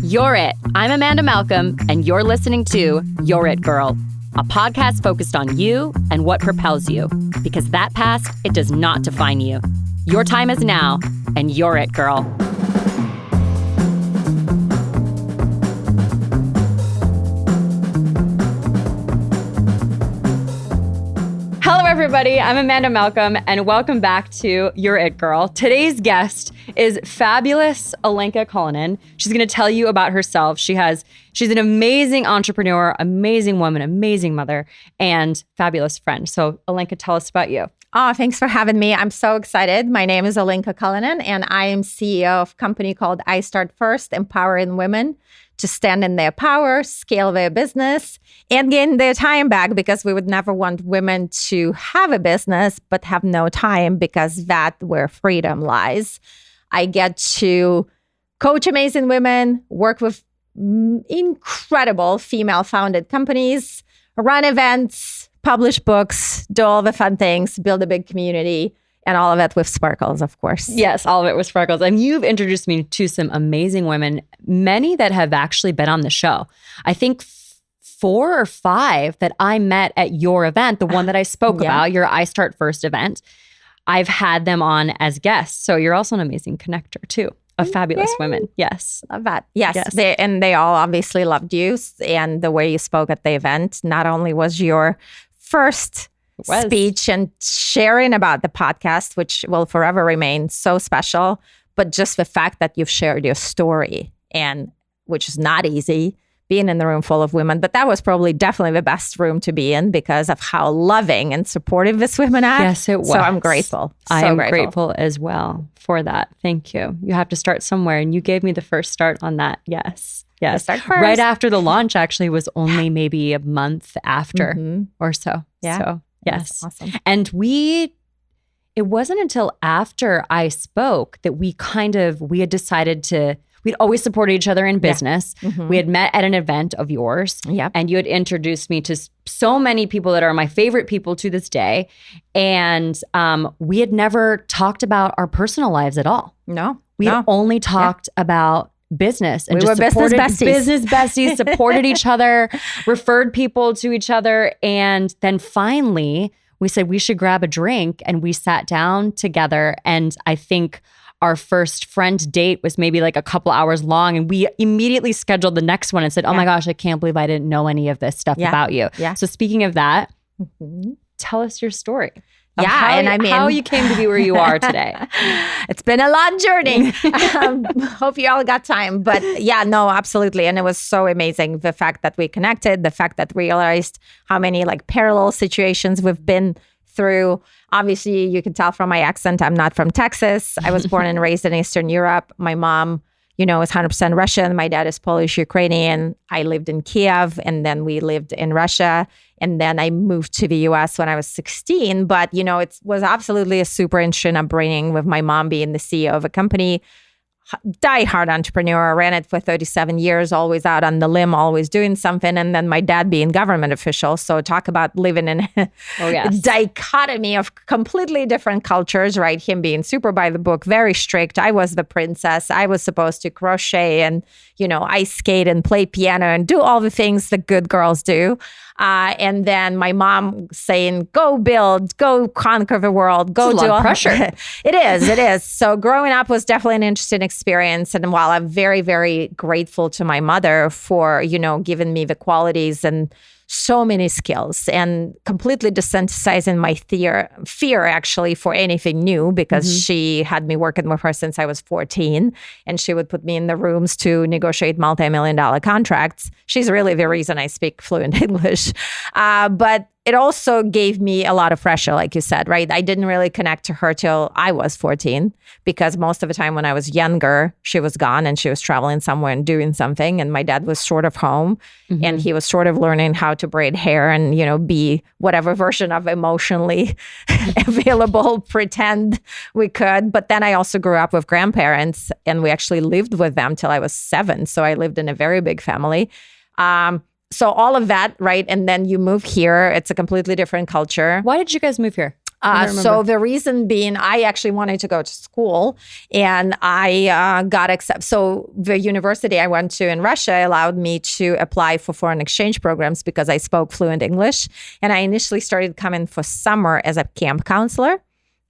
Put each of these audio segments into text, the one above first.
You're it. I'm Amanda Malcolm, and you're listening to You're It Girl, a podcast focused on you and what propels you, because that past, it does not define you. Your time is now, and you're it, girl. Hello, everybody. I'm Amanda Malcolm, and welcome back to You're It Girl. Today's guest is fabulous Olenka Cullinan. She's going to tell you about herself. She's an amazing entrepreneur, amazing woman, amazing mother, and fabulous friend. So, Olenka, tell us about you. Oh, thanks for having me. I'm so excited. My name is Olenka Cullinan, and I am CEO of a company called I Start First, empowering women to stand in their power, scale their business, and gain their time back, because we would never want women to have a business but have no time, because that's where freedom lies. I get to coach amazing women, work with incredible female-founded companies, run events, publish books, do all the fun things, build a big community, and all of it with sparkles, of course. Yes, all of it with sparkles. And you've introduced me to some amazing women, many that have actually been on the show. I think 4 or 5 that I met at your event, the one that I spoke about, your I Start First event. I've had them on as guests. So you're also an amazing connector too of fabulous women. Yes. Love that. Yes. They all obviously loved you, and the way you spoke at the event. Not only was your first speech and sharing about the podcast, which will forever remain so special, but just the fact that you've shared your story, and which is not easy, being in the room full of women. But that was probably definitely the best room to be in because of how loving and supportive these women are. Yes, it was. So I'm grateful. I am grateful as well for that. Thank you. You have to start somewhere, and you gave me the first start on that. Yes. Yes. Right after the launch actually was only maybe a month after or so. Yeah. So, yes. That's awesome. And it wasn't until after I spoke that we had decided we'd always supported each other in business. Yeah. We had met at an event of yours. Yep. And you had introduced me to so many people that are my favorite people to this day. And we had never talked about our personal lives at all. No. We had only talked about business, and we were business besties, supported each other, referred people to each other. And then finally we said we should grab a drink, and we sat down together. And I think our first friend date was maybe like a couple hours long, and we immediately scheduled the next one and said, oh my gosh, I can't believe I didn't know any of this stuff about you. Yeah. So speaking of that, tell us your story. How you came to be where you are today. It's been a long journey. Hope you all got time. But yeah, no, absolutely. And it was so amazing. The fact that we connected, the fact that we realized how many parallel situations we've been through. Obviously, you can tell from my accent, I'm not from Texas. I was born and raised in Eastern Europe. My mom, is 100% Russian. My dad is Polish, Ukrainian. I lived in Kiev, and then we lived in Russia. And then I moved to the US when I was 16. But, it was absolutely a super interesting upbringing with my mom being the CEO of a company, die-hard entrepreneur, ran it for 37 years, always out on the limb, always doing something. And then my dad being government official. So talk about living in a dichotomy of completely different cultures, right? Him being super by the book, very strict. I was the princess. I was supposed to crochet and, ice skate and play piano and do all the things that good girls do. And then my mom saying, go build, go conquer the world, go do all. It's a lot of pressure. It is. So growing up was definitely an interesting experience. And while I'm very, very grateful to my mother for, giving me the qualities and so many skills, and completely desensitizing my fear actually for anything new, because she had me working with her since I was 14, and she would put me in the rooms to negotiate multi-million-dollar contracts. She's really the reason I speak fluent English. But it also gave me a lot of pressure, like you said, right? I didn't really connect to her till I was 14, because most of the time when I was younger, she was gone and she was traveling somewhere and doing something. And my dad was sort of home, and he was sort of learning how to braid hair and, be whatever version of emotionally available, pretend we could. But then I also grew up with grandparents, and we actually lived with them till I was 7. So I lived in a very big family. So all of that, right? And then you move here. It's a completely different culture. Why did you guys move here? So the reason being, I actually wanted to go to school, and I got accepted. So the university I went to in Russia allowed me to apply for foreign exchange programs because I spoke fluent English. And I initially started coming for summer as a camp counselor.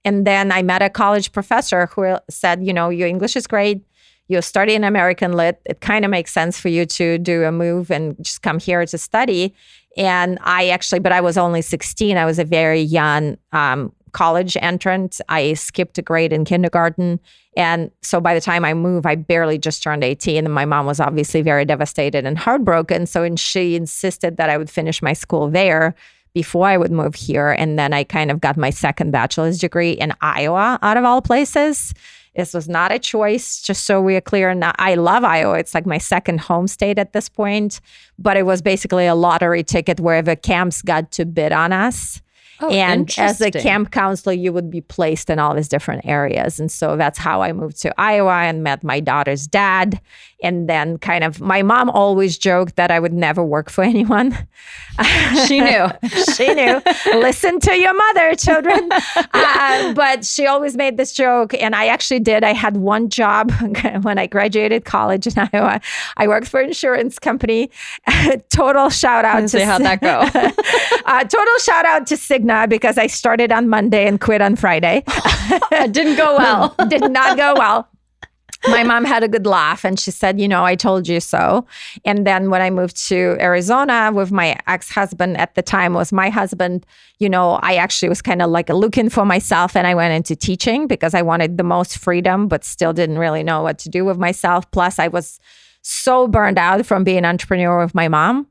And then I met a college professor who said, your English is great. You're studying American Lit. It kind of makes sense for you to do a move and just come here to study. And but I was only 16. I was a very young college entrant. I skipped a grade in kindergarten. And so by the time I moved, I barely just turned 18. And my mom was obviously very devastated and heartbroken. And she insisted that I would finish my school there before I would move here. And then I kind of got my second bachelor's degree in Iowa, out of all places. This was not a choice, just so we are clear. I love Iowa. It's like my second home state at this point. But it was basically a lottery ticket where the camps got to bid on us. Oh, and as a camp counselor, you would be placed in all these different areas. And so that's how I moved to Iowa and met my daughter's dad. And then my mom always joked that I would never work for anyone. She knew. She knew. Listen to your mother, children. But she always made this joke. And I actually did. I had one job when I graduated college in Iowa. I worked for an insurance company. Total shout out to how'd that go? Total shout out to Cigna, because I started on Monday and quit on Friday. It didn't go well. Did not go well. My mom had a good laugh and she said, I told you so. And then when I moved to Arizona with my ex-husband, at the time was my husband, I actually was kind of like looking for myself, and I went into teaching because I wanted the most freedom, but still didn't really know what to do with myself. Plus, I was so burned out from being an entrepreneur with my mom.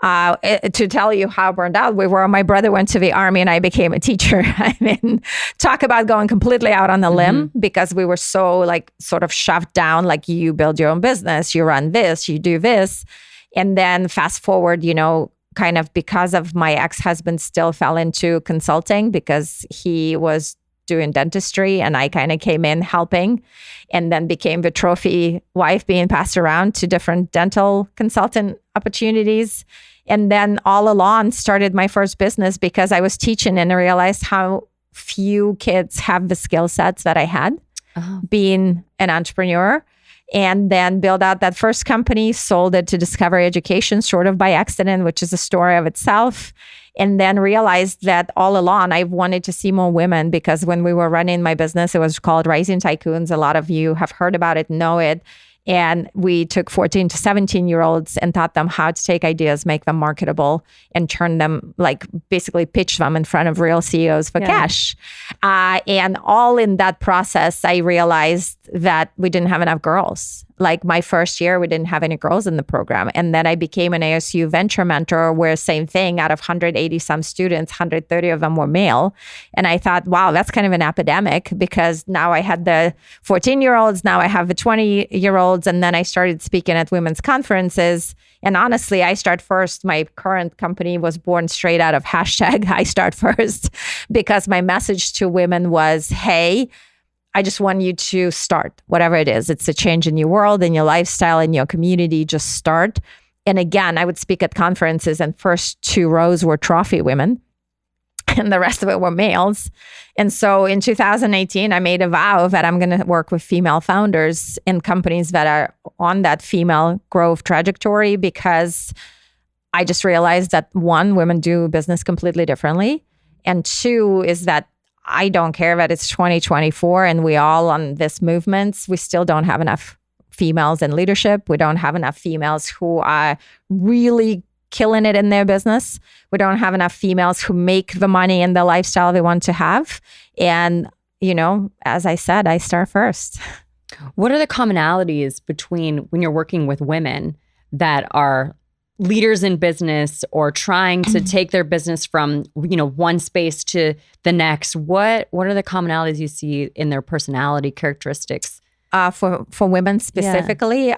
To tell you how burned out we were, my brother went to the army and I became a teacher. I mean, talk about going completely out on a limb, because we were so sort of shoved down, you build your own business, you run this, you do this. And then fast forward, kind of because of my ex-husband still fell into consulting because he was doing dentistry, and I kind of came in helping, and then became the trophy wife being passed around to different dental consultant opportunities. And then all along started my first business because I was teaching and I realized how few kids have the skill sets that I had being an entrepreneur. And then build out that first company, sold it to Discovery Education sort of by accident, which is a story of itself. And then realized that all along I wanted to see more women, because when we were running my business, it was called Rising Tycoons. A lot of you have heard about it, know it. And we took 14 to 17-year-olds and taught them how to take ideas, make them marketable, and turn them, basically pitch them in front of real CEOs for cash. And all in that process, I realized that we didn't have enough girls. My first year, we didn't have any girls in the program. And then I became an ASU venture mentor, where same thing, out of 180 some students, 130 of them were male. And I thought, wow, that's kind of an epidemic, because now I had the 14-year-olds, now I have the 20-year-olds. And then I started speaking at women's conferences. And honestly, I Start First, my current company, was born straight out of hashtag I Start First, because my message to women was, hey, I just want you to start, whatever it is. It's a change in your world, in your lifestyle, in your community. Just start. And again, I would speak at conferences, and first 2 rows were trophy women, and the rest of it were males. And so in 2018, I made a vow that I'm going to work with female founders in companies that are on that female growth trajectory, because I just realized that 1, women do business completely differently. And 2 is that I don't care that it's 2024 and we all on this movement, we still don't have enough females in leadership. We don't have enough females who are really killing it in their business. We don't have enough females who make the money and the lifestyle they want to have. And, as I said, I start first. What are the commonalities between when you're working with women that are leaders in business or trying to take their business from, one space to the next? What are the commonalities you see in their personality characteristics? For women specifically,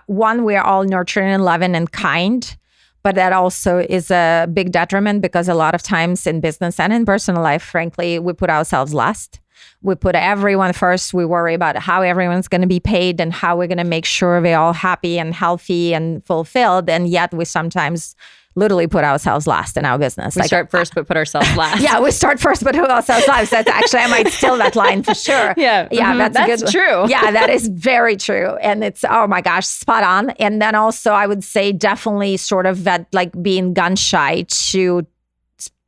one, we're all nurturing and loving and kind, but that also is a big detriment, because a lot of times in business and in personal life, frankly, we put ourselves last. We put everyone first. We worry about how everyone's going to be paid and how we're going to make sure they're all happy and healthy and fulfilled. And yet we sometimes literally put ourselves last in our business. We start first, but put ourselves last. Yeah, we start first, but put ourselves last. That's actually, I might steal that line for sure. Yeah, that's true. Yeah, that is very true. And it's, oh my gosh, spot on. And then also I would say definitely sort of that like being gun shy to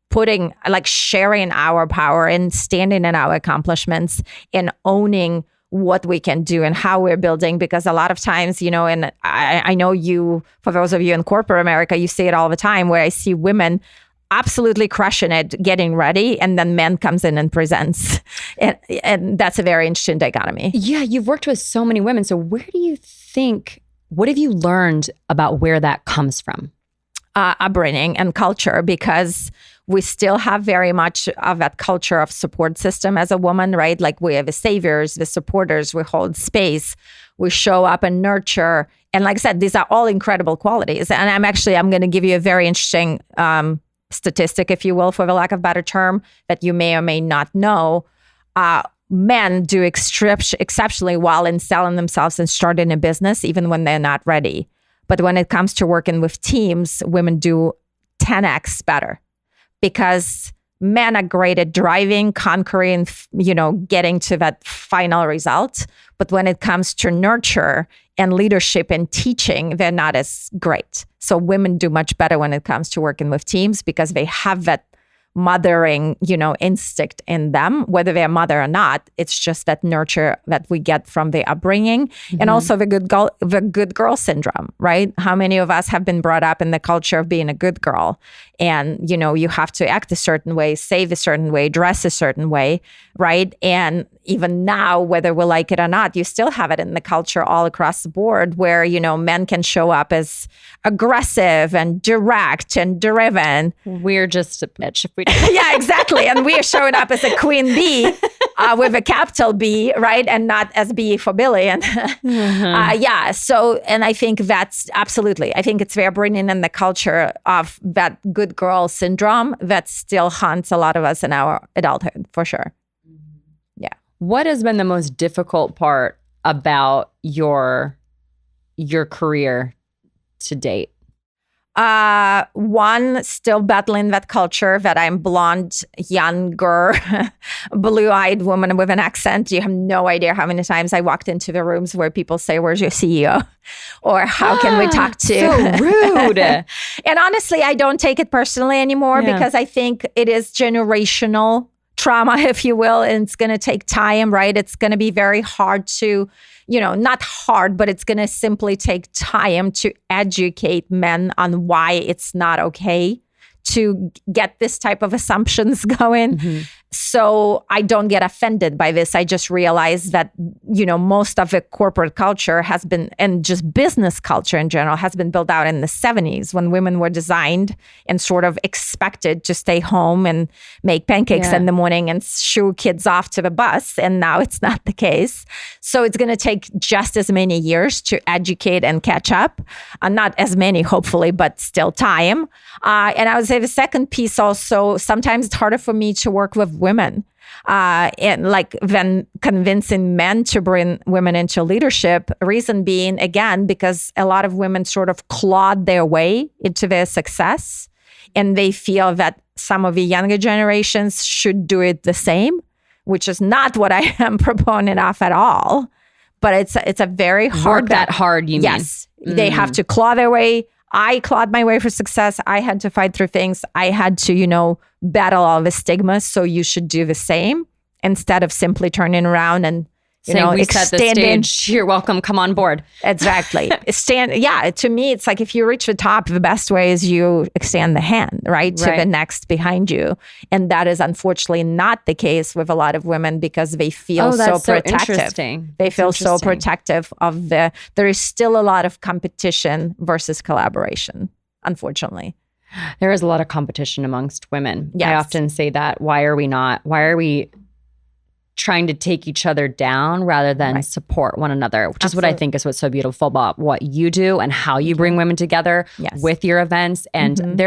putting, like sharing our power and standing in our accomplishments and owning what we can do and how we're building. Because a lot of times, and I know you, for those of you in corporate America, you see it all the time where I see women absolutely crushing it, getting ready, and then men comes in and presents. And that's a very interesting dichotomy. Yeah, you've worked with so many women. So what have you learned about where that comes from? Upbringing and culture, because we still have very much of that culture of support system as a woman, right? Like we have the saviors, the supporters, we hold space, we show up and nurture. And like I said, these are all incredible qualities. And I'm going to give you a very interesting statistic, if you will, for the lack of a better term, that you may or may not know. Men do exceptionally well in selling themselves and starting a business, even when they're not ready. But when it comes to working with teams, women do 10x better. Because men are great at driving, conquering, getting to that final result. But when it comes to nurture and leadership and teaching, they're not as great. So women do much better when it comes to working with teams because they have that mothering, instinct in them, whether they're mother or not. It's just that nurture that we get from the upbringing, and also the good girl syndrome, right? How many of us have been brought up in the culture of being a good girl, and you have to act a certain way, save a certain way, dress a certain way, right? And even now, whether we like it or not, you still have it in the culture all across the board where, men can show up as aggressive and direct and driven. We're just a bitch if we do. Yeah, exactly. And we are showing up as a queen bee with a capital B, right? And not as B for Billy. And yeah. So, and I think that's absolutely, I think it's very bringing in the culture of that good girl syndrome that still haunts a lot of us in our adulthood, for sure. What has been the most difficult part about your career to date? One, still battling that culture that I'm blonde, younger, blue-eyed woman with an accent. You have no idea how many times I walked into the rooms where people say, "Where's your CEO?" Or "How can we talk to?" So rude. And honestly, I don't take it personally anymore because I think it is generational trauma, if you will, and it's going to take time, right? It's going to be very hard to, not hard, but it's going to simply take time to educate men on why it's not okay to get this type of assumptions going. So I don't get offended by this. I just realize that, most of the corporate culture has been, and just business culture in general, has been built out in the 70s when women were designed and sort of expected to stay home and make pancakes in the morning and shoo kids off to the bus. And now it's not the case. So it's going to take just as many years to educate and catch up. Not as many, hopefully, but still time. And I would say the second piece also, sometimes it's harder for me to work with women and like then convincing men to bring women into leadership. Reason being, again, because a lot of women sort of clawed their way into their success, and they feel that some of the younger generations should do it the same, which is not what I am proponent of at all. But it's a very hard work that hard. You mean? Yes, they have to claw their way. I clawed my way for success. I had to fight through things. I had to, battle all the stigmas. So you should do the same instead of simply turning around and, saying, we set the stage. You're welcome. Come on board. Exactly. To me, it's like if you reach the top, the best way is you extend the hand, right? To the next behind you. And that is unfortunately not the case with a lot of women because they feel so protective. They feel so protective of there is still a lot of competition versus collaboration, unfortunately. There is a lot of competition amongst women. Yes. I often say that. Why are we trying to take each other down rather than support one another, which is what I think is what's so beautiful about what you do and how you bring women together with your events. And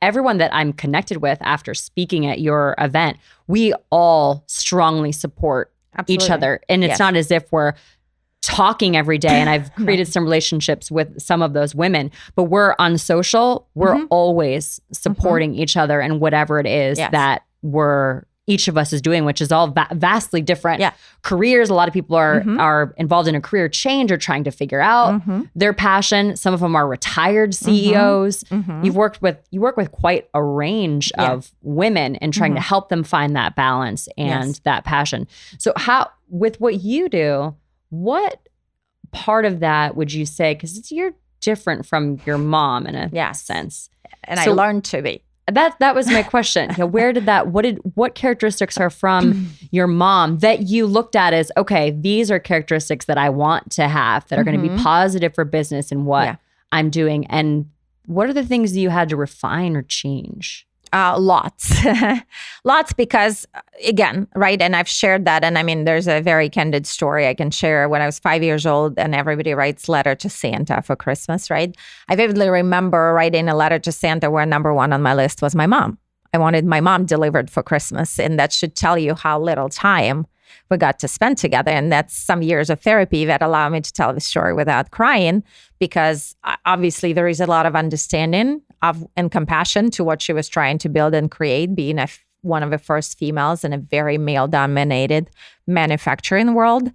everyone that I'm connected with after speaking at your event, we all strongly support each other. And it's not as if we're talking every day, and I've created some relationships with some of those women, but we're on social, we're always supporting each other and whatever it is that each of us is doing, which is all vastly different careers. A lot of people are involved in a career change or trying to figure out their passion. Some of them are retired CEOs. You work with quite a range of women and trying to help them find that balance and that passion. So with what you do, what part of that would you say, because you're different from your mom in a sense. And so, I learned to be. That was my question. Where did what characteristics are from your mom that you looked at as, okay, these are characteristics that I want to have that are going to be positive for business and what I'm doing? And what are the things that you had to refine or change? Lots. Lots, because again, right? And I've shared that. And I mean, there's a very candid story I can share. When I was 5 years old and everybody writes letter to Santa for Christmas, right? I vividly remember writing a letter to Santa where number one on my list was my mom. I wanted my mom delivered for Christmas. And that should tell you how little time we got to spend together. And that's some years of therapy that allow me to tell the story without crying, because obviously there is a lot of understanding and compassion to what she was trying to build and create, being one of the first females in a very male-dominated manufacturing world.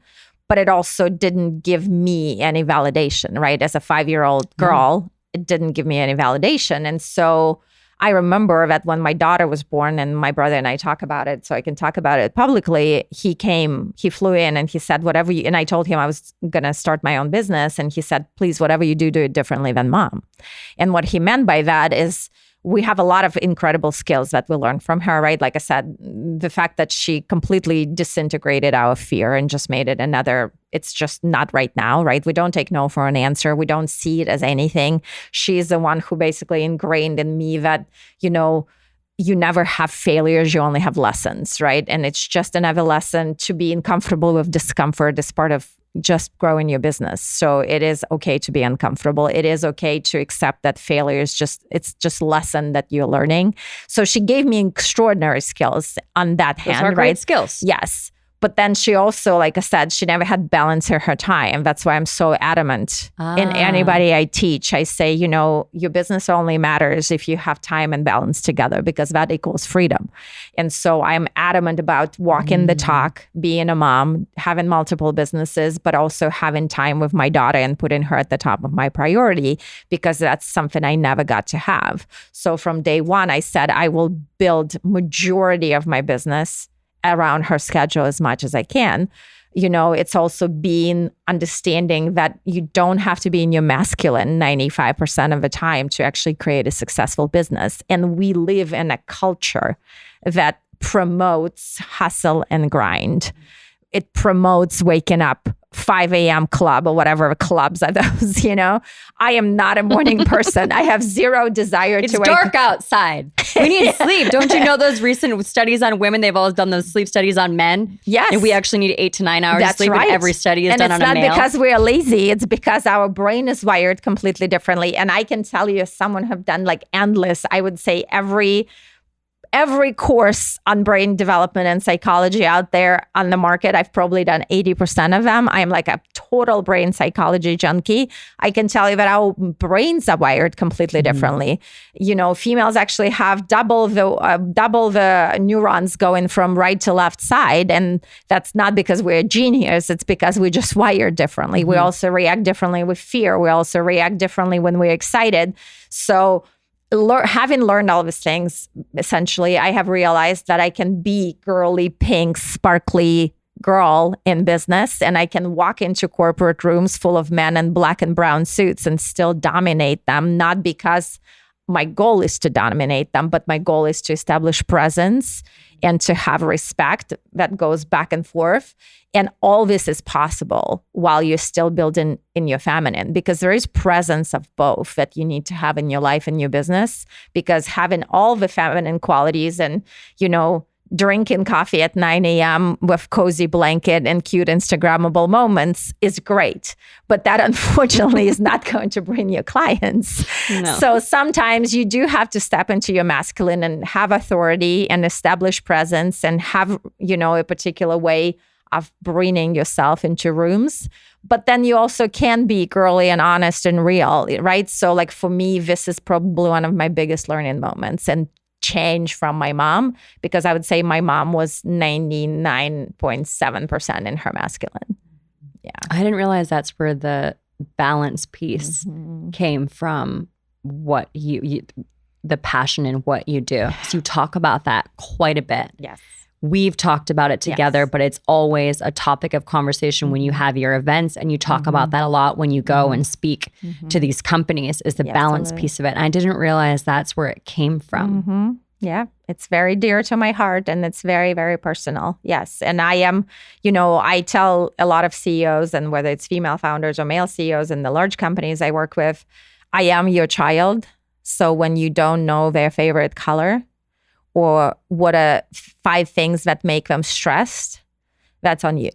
But it also didn't give me any validation, right? As a 5-year-old girl, it didn't give me any validation. And so I remember that when my daughter was born, and my brother and I talk about it, so I can talk about it publicly, he flew in and he said, and I told him I was going to start my own business. And he said, please, whatever you do it differently than mom. And what he meant by that is we have a lot of incredible skills that we learned from her, right? Like I said, the fact that she completely disintegrated our fear and just made it it's just not right now, right? We don't take no for an answer. We don't see it as anything. She's the one who basically ingrained in me that, you never have failures, you only have lessons, right? And it's just another lesson to be uncomfortable with discomfort as part of just growing your business. So it is okay to be uncomfortable. It is okay to accept that failure is it's just lesson that you're learning. So she gave me extraordinary skills on that hand, Those are right? Great skills. Yes. But then she also, like I said, she never had balance in her time. That's why I'm so adamant. In anybody I teach, I say, your business only matters if you have time and balance together, because that equals freedom. And so I'm adamant about walking the talk, being a mom, having multiple businesses, but also having time with my daughter and putting her at the top of my priority, because that's something I never got to have. So from day one, I said, I will build majority of my business around her schedule as much as I can. It's also understanding that you don't have to be in your masculine 95% of the time to actually create a successful business. And we live in a culture that promotes hustle and grind. It promotes waking up 5 a.m. club or whatever clubs are those, I am not a morning person. I have zero desire it's to wake. It's dark outside. We need sleep. Don't you know those recent studies on women? They've always done those sleep studies on men. Yes. And we actually need 8 to 9 hours of sleep. Right. And every study is done on a male. And it's not because we are lazy. It's because our brain is wired completely differently. And I can tell you, as someone have done endless, I would say every course on brain development and psychology out there on the market, I've probably done 80% of them. I'm like a total brain psychology junkie. I can tell you that our brains are wired completely differently. Females actually have double the neurons going from right to left side. And that's not because we're genius. It's because we just wired differently. We also react differently with fear. We also react differently when we're excited. So having learned all these things, essentially, I have realized that I can be girly, pink, sparkly girl in business, and I can walk into corporate rooms full of men in black and brown suits and still dominate them, not because my goal is to dominate them, but my goal is to establish presence and to have respect that goes back and forth. And all this is possible while you're still building in your feminine, because there is presence of both that you need to have in your life and your business, because having all the feminine qualities and, drinking coffee at 9 a.m. with cozy blanket and cute Instagrammable moments is great. But that unfortunately is not going to bring you clients. No. So sometimes you do have to step into your masculine and have authority and establish presence and have, a particular way of bringing yourself into rooms. But then you also can be girly and honest and real, right? So like for me, this is probably one of my biggest learning moments and change from my mom, because I would say my mom was 99.7% in her masculine. Yeah. I didn't realize that's where the balance piece came from, what you the passion in what you do. So you talk about that quite a bit. Yes. We've talked about it together, but it's always a topic of conversation when you have your events, and you talk about that a lot when you go and speak to these companies, is the balance piece of it. And I didn't realize that's where it came from. Yeah, it's very dear to my heart, and it's very, very personal. Yes. And I am, I tell a lot of CEOs, and whether it's female founders or male CEOs in the large companies I work with, I am your child. So when you don't know their favorite color, or what are 5 things that make them stressed, that's on you.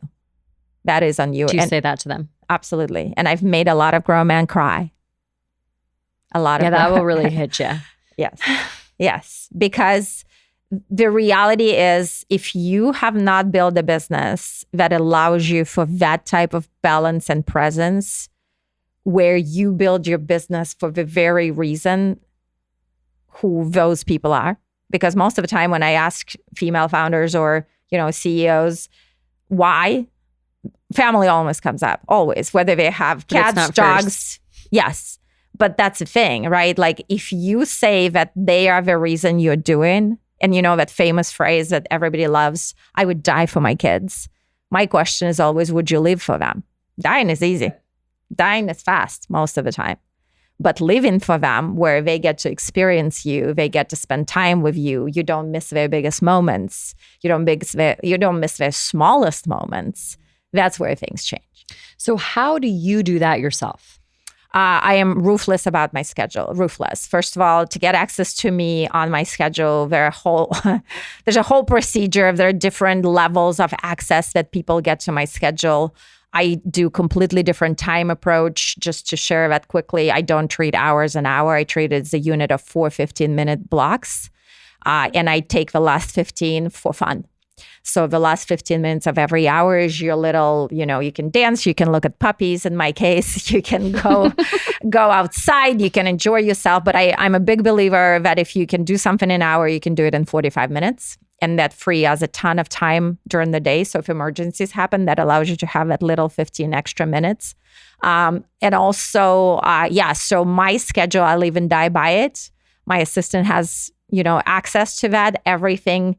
That is on you. Do you say that to them? Absolutely. And I've made a lot of grown men cry. That will really hit you. Yes. Yes. Because the reality is, if you have not built a business that allows you for that type of balance and presence, where you build your business for the very reason who those people are. Because most of the time when I ask female founders or, CEOs, why, family almost comes up, always, whether they have cats, dogs. First. Yes. But that's the thing, right? Like if you say that they are the reason you're doing, and that famous phrase that everybody loves, I would die for my kids. My question is always, would you live for them? Dying is easy. Dying is fast most of the time. But living for them, where they get to experience you, they get to spend time with you. You don't miss their biggest moments. You don't miss their smallest moments. That's where things change. So how do you do that yourself? I am ruthless about my schedule. Ruthless. First of all, to get access to me on my schedule, there's a whole procedure. There are different levels of access that people get to my schedule. I do completely different time approach. Just to share that quickly, I don't treat hours an hour. I treat it as a unit of 4 15-minute blocks. And I take the last 15 for fun. So the last 15 minutes of every hour is your little, you can dance, you can look at puppies. In my case, you can go outside, you can enjoy yourself. But I'm a big believer that if you can do something in an hour, you can do it in 45 minutes. And that free us a ton of time during the day. So if emergencies happen, that allows you to have that little 15 extra minutes. And also, so my schedule, I live and die by it. My assistant has, access to that. Everything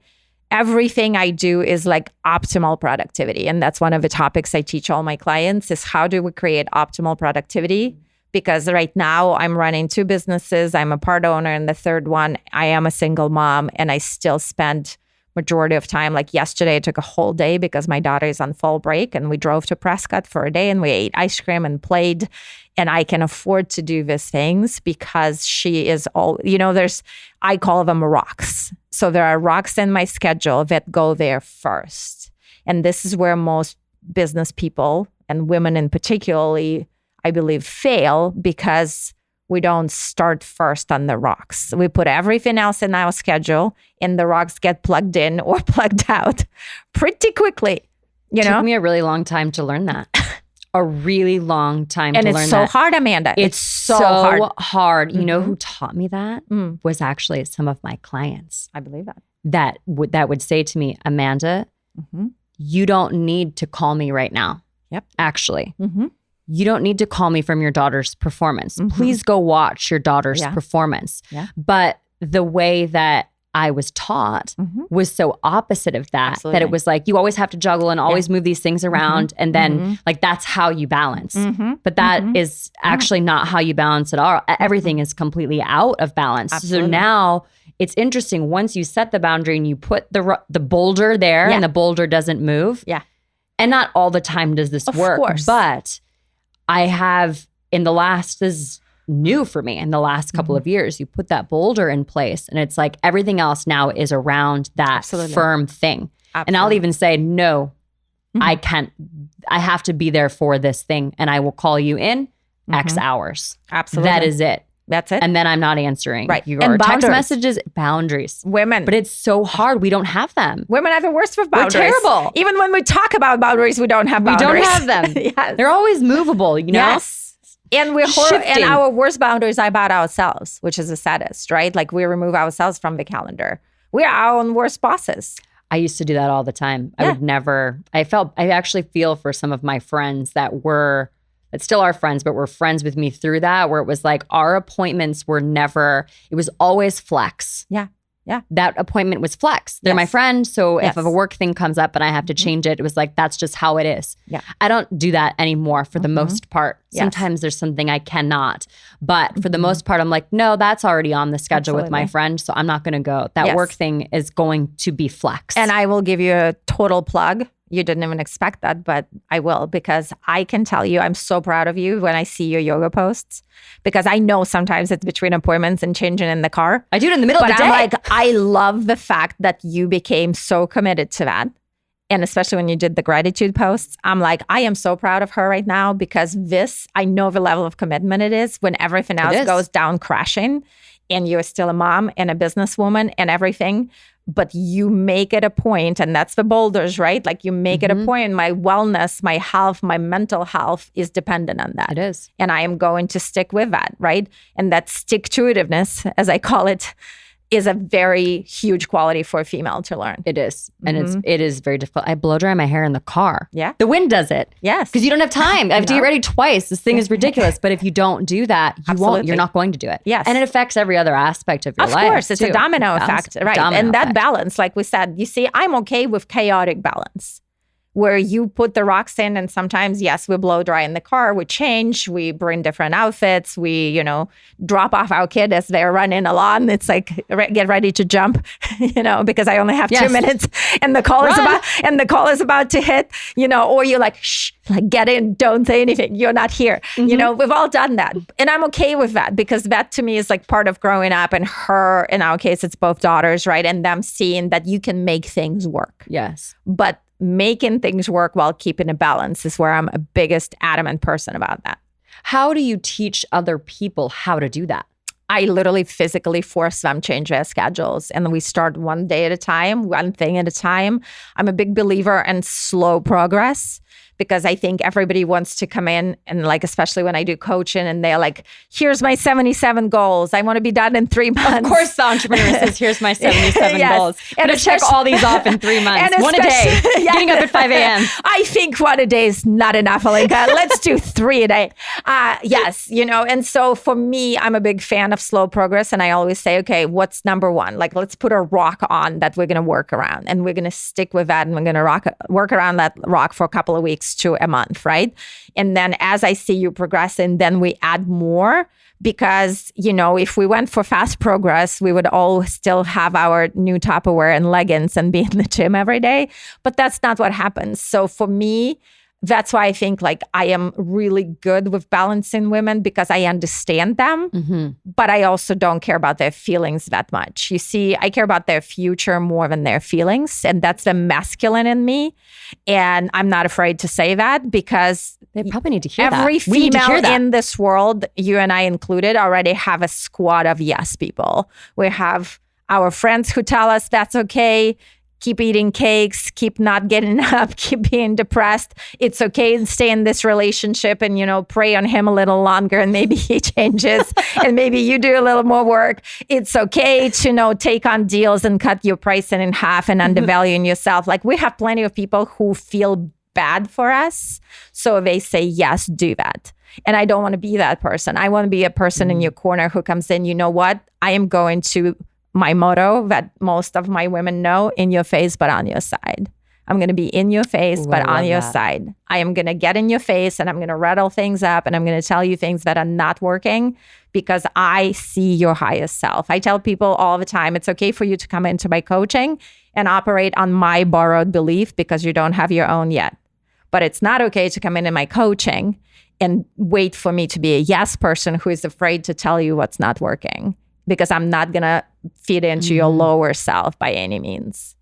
I do is like optimal productivity. And that's one of the topics I teach all my clients, is how do we create optimal productivity? Because right now I'm running 2 businesses. I'm a part owner in the third one. I am a single mom, and I still spend majority of time. Like yesterday, I took a whole day because my daughter is on fall break, and we drove to Prescott for a day and we ate ice cream and played. And I can afford to do these things because she is all, I call them rocks. So there are rocks in my schedule that go there first. And this is where most business people, and women in particularly, I believe, fail, because we don't start first on the rocks. We put everything else in our schedule, and the rocks get plugged in or plugged out pretty quickly. It took me a really long time to learn that. A really long time to learn that. And it's so hard, Amanda. It's so hard. You know who taught me that? Was actually some of my clients. I believe that. That would say to me, Amanda, you don't need to call me right now. Yep. Actually. You don't need to call me from your daughter's performance. Please go watch your daughter's performance. Yeah. But the way that I was taught was so opposite of that. Absolutely. That it was like, you always have to juggle and always move these things around. And then like, that's how you balance. But that is actually not how you balance at all. Everything is completely out of balance. Absolutely. So now it's interesting. Once you set the boundary and you put the boulder there and the boulder doesn't move. Yeah. And not all the time does this work. Course. But I have this is new for me in the last couple of years. You put that boulder in place, and it's like everything else now is around that firm thing. Absolutely. And I'll even say, no, I can't. I have to be there for this thing, and I will call you in X hours. Absolutely. That is it. That's it. And then I'm not answering Right. your And text boundaries. messages. Boundaries. Women. But it's so hard. We don't have them. Women are the worst with boundaries. We're terrible. Even when we talk about boundaries, we don't have boundaries. We don't have them. Yes. They're always movable, you know? Yes. And we're and our worst boundaries are about ourselves, which is the saddest, right? Like we remove ourselves from the calendar. We are our own worst bosses. I used to do that all the time. Yeah. I would never, I actually feel for some of my friends that still are friends, but were friends with me through that, where it was like our appointments were never, it was always flex. Yeah. Yeah. That appointment was flex. They're my friend. So if a work thing comes up and I have to change it, it was like, that's just how it is. Yeah. I don't do that anymore for the most part. Sometimes there's something I cannot. But for the most part, I'm like, no, that's already on the schedule with my friend. So I'm not going to go. That work thing is going to be flex. And I will give you a total plug. You didn't even expect that, but I will, because I can tell you I'm so proud of you when I see your yoga posts, because I know sometimes it's between appointments and changing in the car. I do it in the middle of the day. But I'm like, I love the fact that you became so committed to that. And especially when you did the gratitude posts, I'm like, I am so proud of her right now, because I know the level of commitment it is when everything else goes down crashing and you're still a mom and a businesswoman and everything. But you make it a point, and that's the boulders, right? Like you make it a point. My wellness, my health, my mental health is dependent on that. It is. And I am going to stick with that, right? And that stick-to-itiveness, as I call it, is a very huge quality for a female to learn. It is. And it is very difficult. I blow dry my hair in the car. Yeah. The wind does it. Yes. Because you don't have time. I have to get ready twice. This thing is ridiculous. But if you don't do that, you're not going to do it. Yes. And it affects every other aspect of your life. Of course. It's a domino effect. Right. And that balance, like we said, you see, I'm okay with chaotic balance, where you put the rocks in, and sometimes, yes, we blow dry in the car, we change, we bring different outfits, we, drop off our kid as they're running along. It's like, get ready to jump, because I only have 2 minutes and the call is about to hit, or you're like, shh, like get in, don't say anything. You're not here. We've all done that. And I'm okay with that, because that to me is like part of growing up, and her, in our case, it's both daughters, right? And them seeing that you can make things work. Yes. But making things work while keeping a balance is where I'm a biggest adamant person about that. How do you teach other people how to do that? I literally physically force them change their schedules, and we start one day at a time, one thing at a time. I'm a big believer in slow progress, because I think everybody wants to come in and, like, especially when I do coaching and they're like, here's my 77 goals. I want to be done in 3 months. Of course, the entrepreneur says, here's my 77 goals. And to check all these off in 3 months. One a day. Getting up at 5 a.m. I think 1 a day is not enough, Olenka. Let's do 3 a day. Yes, and so for me, I'm a big fan of slow progress. And I always say, okay, what's number one? Like, let's put a rock on that we're going to work around. And we're going to stick with that. And we're going to work around that rock for a couple of weeks to a month, right? And then as I see you progressing, then we add more, because, if we went for fast progress, we would all still have our new Tupperware and leggings and be in the gym every day. But that's not what happens. So for me, that's why I think, like, I am really good with balancing women, because I understand them, but I also don't care about their feelings that much. You see, I care about their future more than their feelings. And that's the masculine in me. And I'm not afraid to say that, because they probably need to hear that. Every female in this world, you and I included, already have a squad of yes people. We have our friends who tell us that's okay. Keep eating cakes, keep not getting up, keep being depressed. It's okay to stay in this relationship and, pray on him a little longer, and maybe he changes and maybe you do a little more work. It's okay to, take on deals and cut your pricing in half and undervaluing yourself. Like, we have plenty of people who feel bad for us. So they say, yes, do that. And I don't want to be that person. I want to be a person in your corner who comes in, you know what? I am going to, my motto that most of my women know, in your face, but on your side. I'm going to be in your face, but on your side. I am going to get in your face, and I'm going to rattle things up, and I'm going to tell you things that are not working, because I see your highest self. I tell people all the time, it's okay for you to come into my coaching and operate on my borrowed belief, because you don't have your own yet. But it's not okay to come in my coaching and wait for me to be a yes person who is afraid to tell you what's not working, because I'm not going to feed into your lower self by any means.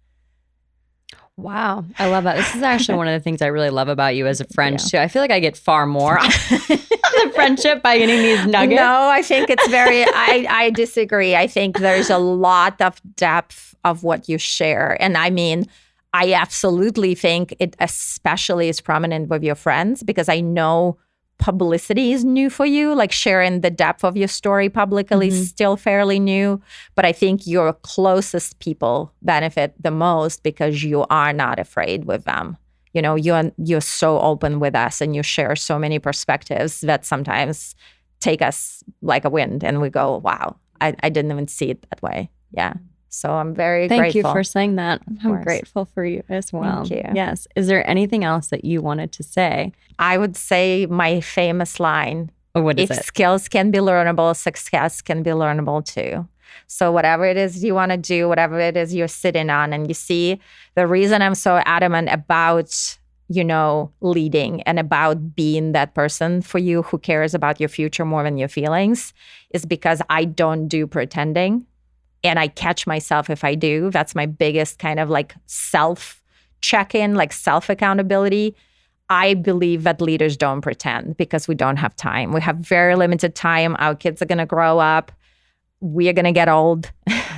Wow. I love that. This is actually one of the things I really love about you as a friend too. I feel like I get far more out of the friendship by getting these nuggets. No, I think it's very, I disagree. I think there's a lot of depth of what you share. And I mean, I absolutely think it especially is prominent with your friends because I know publicity is new for you, like sharing the depth of your story publicly is still fairly new. But I think your closest people benefit the most because you are not afraid with them. You know, you're so open with us and you share so many perspectives that sometimes take us like a wind and we go, wow, I didn't even see it that way. Yeah. So I'm very grateful. Thank you for saying that. I'm grateful for you as well. Thank you. Yes. Is there anything else that you wanted to say? I would say my famous line, What is if it? skills can be learnable, success can be learnable too. So whatever it is you want to do, whatever it is you're sitting on, and you see the reason I'm so adamant about, you know, leading and about being that person for you who cares about your future more than your feelings is because I don't do pretending. And I catch myself if I do. That's my biggest kind of like self check-in, like self-accountability. I believe that leaders don't pretend because we don't have time. We have very limited time. Our kids are going to grow up. We are going to get old.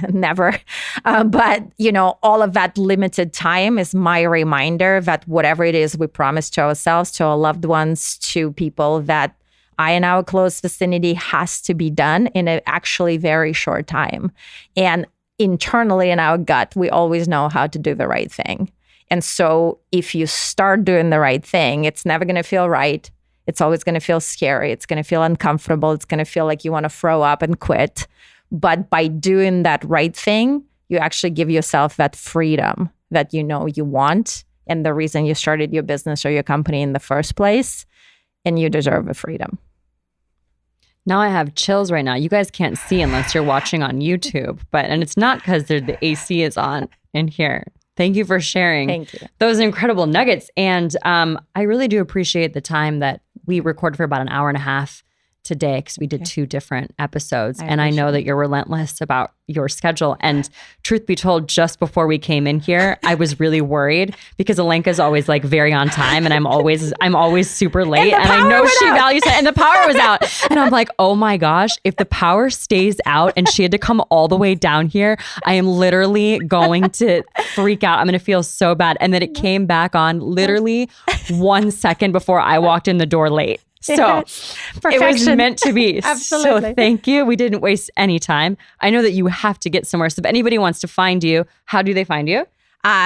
Never. But, you know, all of that limited time is my reminder that whatever it is we promise to ourselves, to our loved ones, to people that are in our close vicinity has to be done in an actually very short time. And internally in our gut, we always know how to do the right thing. And so if you start doing the right thing, it's never going to feel right. It's always going to feel scary. It's going to feel uncomfortable. It's going to feel like you want to throw up and quit. But by doing that right thing, you actually give yourself that freedom that you know you want and the reason you started your business or your company in the first place. And you deserve the freedom. Now I have chills right now. You guys can't see unless you're watching on YouTube, and it's not because the AC is on in here. Thank you for sharing. Thank you. Those incredible nuggets. And I really do appreciate the time that we recorded for about an hour and a half today because we did 2 different episodes. And I know that you're relentless about your schedule. And truth be told, just before we came in here, I was really worried because Olenka's always like very on time and I'm always super late. And I know she values it. And the power was out. And I'm like, oh my gosh, if the power stays out and she had to come all the way down here, I am literally going to freak out. I'm going to feel so bad. And then it came back on literally 1 second before I walked in the door late. So it was meant to be. Absolutely. So thank you. We didn't waste any time. I know that you have to get somewhere. So if anybody wants to find you, how do they find you?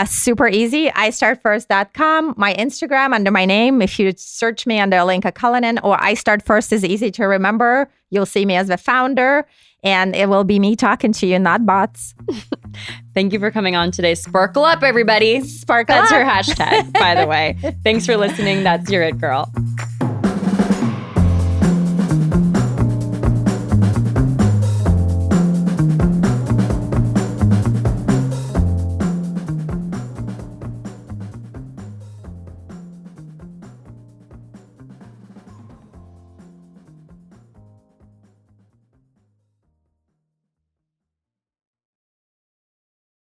Super easy. istartfirst.com. My Instagram under my name. If you search me under Olenka Cullinan or I Start First is easy to remember. You'll see me as the founder and it will be me talking to you, not bots. Thank you for coming on today. Sparkle up, everybody. Sparkle That's up. her hashtag, by the way. Thanks for listening. That's Your It Girl.